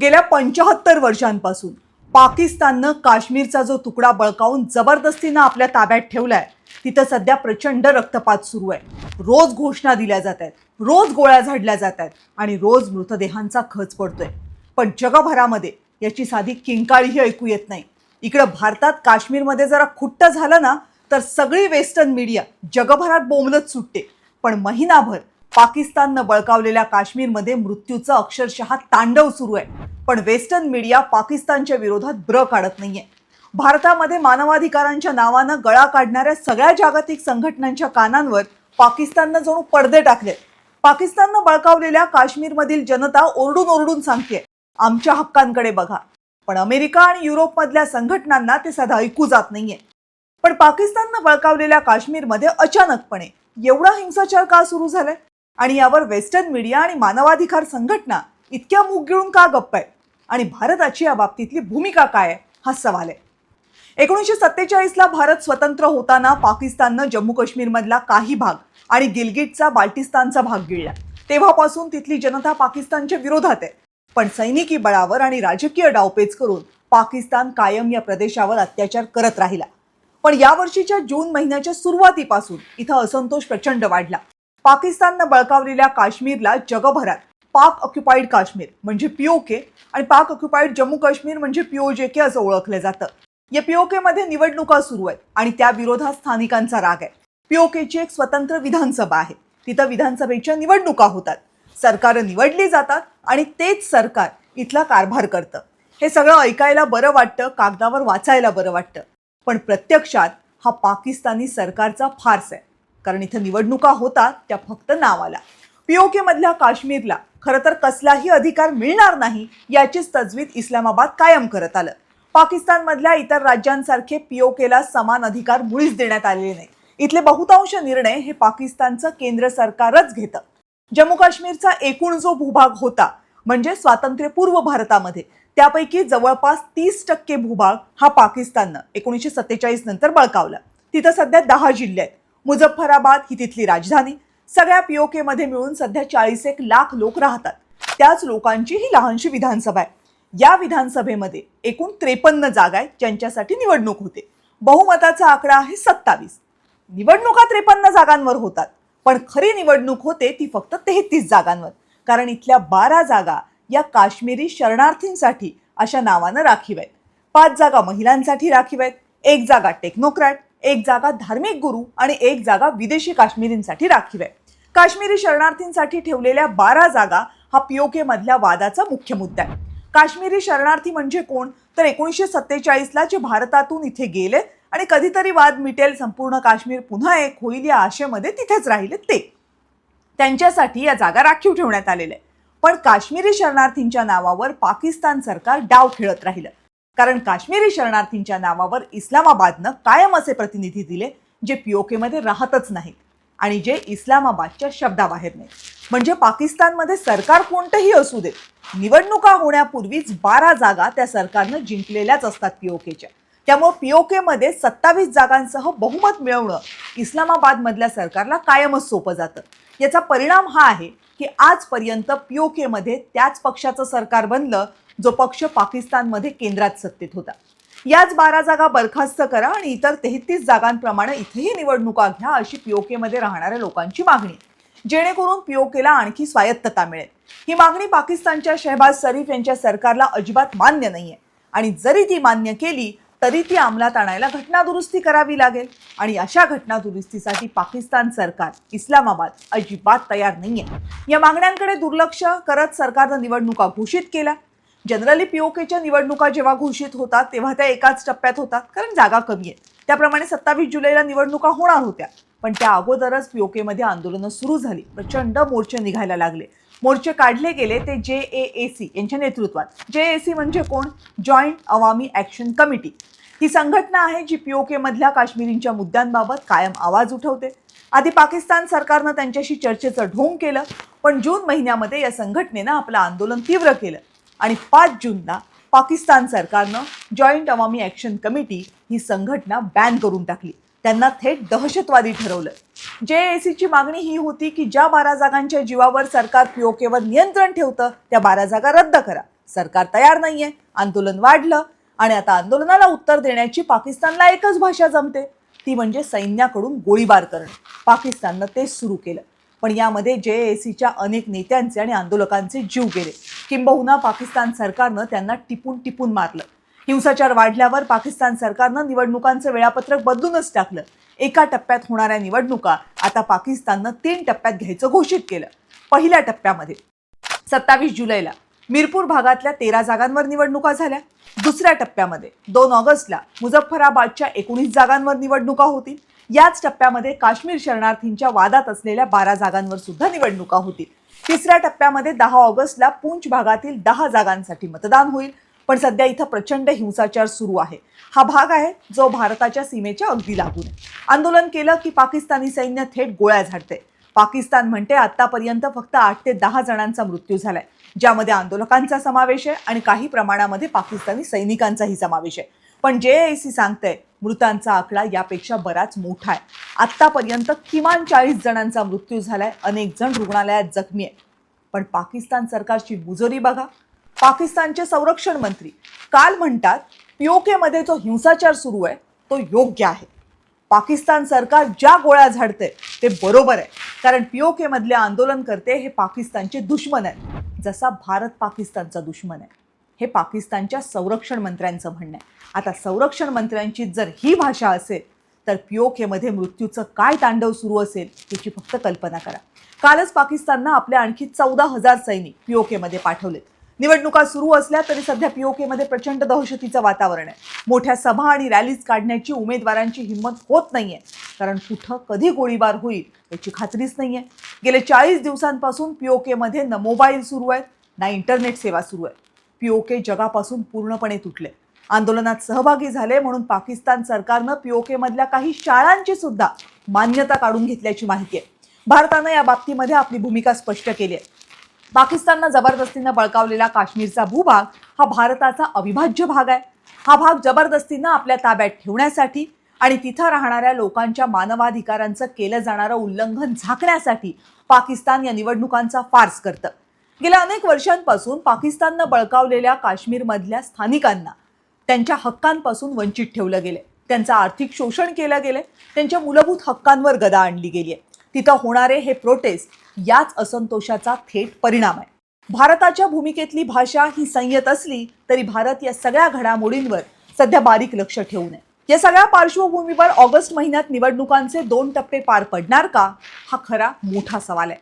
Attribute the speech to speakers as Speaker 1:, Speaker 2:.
Speaker 1: गेल्या 75 वर्षांपासून पाकिस्ताननं काश्मीरचा जो तुकडा बळकावून जबरदस्तीनं आपल्या ताब्यात ठेवलाय, तिथं सध्या प्रचंड रक्तपात सुरू आहे। रोज घोषणा दिल्या जात आहेत, रोज गोळ्या झाडल्या जात आहेत आणि रोज मृतदेहांचा खच पडतोय। पण जगभरामध्ये याची साधी किंकाळीही ऐकू येत नाही। इकडे भारतात काश्मीरमध्ये जरा खुट्ट झालं ना तर सगळी वेस्टर्न मीडिया जगभरात बोंबलत सुटते। पण महिनाभर पाकिस्ताननं बळकावलेल्या काश्मीरमध्ये मृत्यूचं अक्षरशः तांडव सुरू आहे। पण वेस्टर्न मीडिया पाकिस्तानच्या विरोधात ब्र काढत नाहीये। भारतामध्ये मानवाधिकारांच्या नावानं गळा काढणाऱ्या सगळ्या जागतिक संघटनांच्या कानांवर पाकिस्ताननं जणू पडदे टाकले। पाकिस्ताननं बळकावलेल्या काश्मीरमधील जनता ओरडून ओरडून सांगते, आमच्या हक्कांकडे बघा। पण अमेरिका आणि युरोपमधल्या संघटनांना ते साधं ऐकू जात नाहीये। पण पाकिस्ताननं बळकावलेल्या काश्मीरमध्ये अचानकपणे एवढा हिंसाचार का सुरू झालाय आणि यावर वेस्टर्न मीडिया आणि मानवाधिकार संघटना इतक्या मूग गिळून का गप्प आहेत आणि भारताची या बाबतीतली भूमिका काय आहे हा सवाल आहे। 1947 ला भारत स्वतंत्र होताना पाकिस्ताननं जम्मू काश्मीरमधला काही भाग आणि गिलगिटचा बाल्टिस्तानचा भाग गिळला। तेव्हापासून तिथली जनता पाकिस्तानच्या विरोधात आहे। पण सैनिकी बळावर आणि राजकीय डावपेच करून पाकिस्तान कायम या प्रदेशावर अत्याचार करत राहिला। पण यावर्षीच्या जून महिन्याच्या सुरुवातीपासून इथं असंतोष प्रचंड वाढला। पाकिस्ताननं बळकावलेल्या काश्मीरला जगभरात पाक ऑक्युपाईड काश्मीर म्हणजे पीओके आणि पाक ऑक्युपाईड जम्मू काश्मीर म्हणजे पीओजेके असं ओळखलं जातं। या पीओके मध्ये निवडणुका सुरू आहेत आणि त्या विरोधात स्थानिकांचा राग आहे। पीओकेची एक स्वतंत्र विधानसभा आहे, तिथं विधानसभेच्या निवडणुका होतात, सरकार निवडली जातात आणि तेच सरकार इथला कारभार करतं। हे सगळं ऐकायला बरं वाटतं, कागदावर वाचायला बरं वाटतं, पण प्रत्यक्षात हा पाकिस्तानी सरकारचा फार्स आहे। कारण इथं निवडणुका होतात त्या फक्त नावाला। पीओके मधल्या काश्मीरला खरं तर कसलाही अधिकार मिळणार नाही याचीच तजवीज इस्लामाबाद कायम करत आलं। पाकिस्तानमधल्या इतर राज्यांसारखे पीओकेला समान अधिकार मुळीच देण्यात आलेले नाही। इथले बहुतांश निर्णय हे पाकिस्तानचं केंद्र सरकारच घेतं। जम्मू काश्मीरचा एकूण जो भूभाग होता म्हणजे स्वातंत्र्यपूर्व भारतामध्ये, त्यापैकी जवळपास 30% भूभाग हा पाकिस्ताननं 1947 नंतर बळकावला। तिथं सध्या 10 जिल्हे आहेत। मुझफ्फराबाद ही तिथली राजधानी। सगळ्या पीओके मध्ये मिळून सध्या 41 लाख लोक राहतात। त्याच लोकांची ही लहानशी विधानसभा आहे। या विधानसभेमध्ये एकूण 53 जागा आहेत ज्यांच्यासाठी निवडणूक होते। बहुमताचा आकडा आहे 27। निवडणुका 53 जागांवर होतात, पण खरी निवडणूक होते ती फक्त 33 जागांवर। कारण इथल्या 12 जागा या काश्मीरी शरणार्थींसाठी अशा नावानं राखीव आहेत। 5 जागा महिलांसाठी राखीव आहेत, 1 जागा टेक्नोक्रॅट, 1 जागा धार्मिक गुरु आणि 1 जागा विदेशी काश्मीरींसाठी राखीव आहे। काश्मीरी शरणार्थींसाठी ठेवलेल्या 12 जागा हा पीओके मधल्या वादाचा मुख्य मुद्दा आहे। काश्मीरी शरणार्थी म्हणजे कोण तर 1947 ला जे भारतातून इथे गेले आणि कधीतरी वाद मिटेल, संपूर्ण काश्मीर पुन्हा एक होईल या आशेमध्ये तिथेच राहिले ते, त्यांच्यासाठी या जागा राखीव ठेवण्यात आलेल्या आहे। पण काश्मीरी शरणार्थींच्या नावावर पाकिस्तान सरकार डाव खेळत राहिलं। कारण काश्मीरी शरणार्थींच्या नावावर इस्लामाबादनं कायम असे प्रतिनिधी दिले जे पीओके मध्ये राहतच नाहीत आणि जे इस्लामाबादच्या शब्दाबाहेर नाही। म्हणजे पाकिस्तानमध्ये सरकार कोणतंही असू दे, निवडणुका होण्यापूर्वीच 12 जागा त्या सरकारनं जिंकलेल्याच असतात पीओकेच्या। त्यामुळे पीओके मध्ये 27 जागांसह बहुमत मिळवणं इस्लामाबाद मधल्या सरकारला कायमच सोपं जातं। याचा परिणाम हा आहे की आजपर्यंत पीओके मध्ये त्याच पक्षाचं सरकार बनलं जो पक्ष पाकिस्तानमध्ये केंद्रात सत्तेत होता। याच 12 जागा बरखास्त करा आणि इतर 33 जागांप्रमाणे इथेही निवडणुका घ्या अशी पीओके मध्ये राहणाऱ्या लोकांची मागणी, जेणेकरून पीओकेला आणखी स्वायत्तता मिळेल। ही मागणी पाकिस्तानच्या शहबाज शरीफ यांच्या सरकारला अजिबात मान्य नाहीये आणि जरी ती मान्य केली तरी ती अंमलात आणायला घटनादुरुस्ती करावी लागेल आणि अशा घटनादुरुस्तीसाठी पाकिस्तान सरकार, इस्लामाबाद अजिबात तयार नाहीये। या मागण्यांकडे दुर्लक्ष करत सरकारनं निवडणुका घोषित केल्या। जनरली पीओकेच्या निवडणुका जेव्हा घोषित होतात तेव्हा त्या एकाच टप्प्यात होतात, कारण जागा कमी आहे। त्याप्रमाणे 27 जुलैला निवडणुका होणार होत्या, पण त्या अगोदरच पीओके मध्ये आंदोलनं सुरू झाली। प्रचंड मोर्चे निघायला लागले। मोर्चे काढले गेले ते JAAC यांच्या नेतृत्वात। JAAC म्हणजे कोण? जॉईंट अवामी ॲक्शन कमिटी। ही संघटना आहे जी पीओके मधल्या काश्मीरींच्या मुद्द्यांबाबत कायम आवाज उठवते। आधी पाकिस्तान सरकारनं त्यांच्याशी चर्चेचं ढोंग केलं, पण जून महिन्यामध्ये या संघटनेनं आपलं आंदोलन तीव्र केलं आणि 5 जूनला पाकिस्तान सरकारनं जॉईंट अवामी ॲक्शन कमिटी ही संघटना बॅन करून टाकली। त्यांना थेट दहशतवादी ठरवलं। JAACची मागणी ही होती की ज्या 12 जागांच्या जीवावर सरकार पीओकेवर नियंत्रण ठेवतं त्या 12 जागा रद्द करा, सरकार तयार नाहीये, आंदोलन वाढलं आणि आता आंदोलनाला उत्तर देण्याची पाकिस्तानला एकच भाषा जमते, ती म्हणजे सैन्याकडून गोळीबार करणं. पाकिस्ताननं तेच सुरू केलं. पण यामध्ये JACच्या अनेक नेत्यांचे आणि आंदोलकांचे जीव गेले. किंबहुना पाकिस्तान सरकारनं त्यांना टिपून टिपून मारलं. हिंसाचार वाढल्यावर पाकिस्तान सरकारनं निवडणुकांचं वेळापत्रक बदलूनच टाकलं. एका टप्प्यात होणाऱ्या निवडणुका आता पाकिस्ताननं 3 टप्प्यात घ्यायचं घोषित केलं. पहिल्या टप्प्यामध्ये 27 जुलैला मीरपूर भागातल्या 13 जागांवर निवडणुका झाल्या. दुसऱ्या टप्प्यामध्ये 2 ऑगस्टला मुझफ्फराबादच्या 19 जागांवर निवडणुका होतील. याच टप्प्यामध्ये काश्मीर शरणार्थींच्या वादात असलेल्या 12 जागांवर सुद्धा निवडणुका होतील. तिसऱ्या टप्प्यामध्ये 10 ऑगस्टला पूंछ भागातील 10 जागांसाठी मतदान होईल. पण सध्या इथं प्रचंड हिंसाचार सुरू आहे. हा भाग आहे जो भारताच्या सीमेच्या अगदी लागून आहे. आंदोलन केलं की पाकिस्तानी सैन्य थेट गोळ्या झाडते. पाकिस्तान म्हणते आतापर्यंत फक्त 8 ते 10 जणांचा मृत्यू झालाय, ज्यामध्ये आंदोलकांचा समावेश आहे आणि काही प्रमाणामध्ये पाकिस्तानी सैनिकांचाही समावेश आहे. पण JAC सांगतंय मृतांचा आकडा यापेक्षा बराच मोठा आहे. आतापर्यंत किमान 40 जणांचा मृत्यू झालाय, अनेक जण रुग्णालयात जखमी आहे. पण पाकिस्तान सरकारची मुजोरी बघा. पाकिस्तानचे संरक्षण मंत्री काल म्हणतात POK मध्ये जो हिंसाचार सुरू आहे तो योग्य आहे. पाकिस्तान सरकार ज्या गोळ्या झाडते ते बरोबर आहे, कारण POK मधले आंदोलनकर्ते हे पाकिस्तानचे दुश्मन आहेत, जसा भारत पाकिस्तानचा दुश्मन आहे. हे पाकिस्तानच्या संरक्षण मंत्र्यांचं म्हणणं आहे. आता संरक्षण मंत्र्यांची जर ही भाषा असेल तर POK मध्ये मृत्यूचं काय तांडव सुरू असेल याची फक्त कल्पना करा. कालच पाकिस्ताननं आपले आणखी 14,000 सैनिक POK मध्ये पाठवलेत. निवडणुका सुरू असल्या तरी सध्या POK मध्ये प्रचंड दहशतीचं वातावरण आहे. मोठ्या सभा आणि रॅलीज काढण्याची उमेदवारांची हिंमत होत नाहीये, कारण कुठं कधी गोळीबार होईल याची खात्रीच नाहीये. गेले 40 दिवसांपासून POK मध्ये ना मोबाईल सुरू आहेत ना इंटरनेट सेवा सुरू आहे. POK जगापासून पूर्णपणे तुटले. आंदोलनात सहभागी झाले म्हणून पाकिस्तान सरकारनं POK मधल्या काही शाळांची सुद्धा मान्यता काढून घेतल्याची माहिती आहे. भारतानं या बाबतीमध्ये आपली भूमिका स्पष्ट केली आहे. पाकिस्ताननं जबरदस्तीनं बळकावलेला काश्मीरचा भूभाग हा भारताचा अविभाज्य भाग आहे. हा भाग जबरदस्तीनं आपल्या ताब्यात ठेवण्यासाठी आणि तिथं राहणाऱ्या लोकांच्या मानवाधिकारांचं केलं जाणारं उल्लंघन झाकण्यासाठी पाकिस्तान या निवडणुकांचा फार्स करतं. गेल्या अनेक वर्षांपासून पाकिस्ताननं बळकावलेल्या काश्मीरमधल्या स्थानिकांना त्यांच्या हक्कांपासून वंचित ठेवलं गेले. त्यांचं आर्थिक शोषण केलं गेले. त्यांच्या मूलभूत हक्कांवर गदा आणली गेली आहे. तिथं होणारे हे प्रोटेस्ट याच असंतोषाचा थेट परिणाम आहे. भारताच्या भूमिकेतली भाषा ही संयत असली तरी भारत या सगळ्या घडामोडींवर सध्या बारीक लक्ष ठेवून आहे. या सगळ्या पार्श्वभूमीवर ऑगस्ट महिन्यात निवडणुकांचे 2 टप्पे पार पडणार का, हा खरा मोठा सवाल आहे.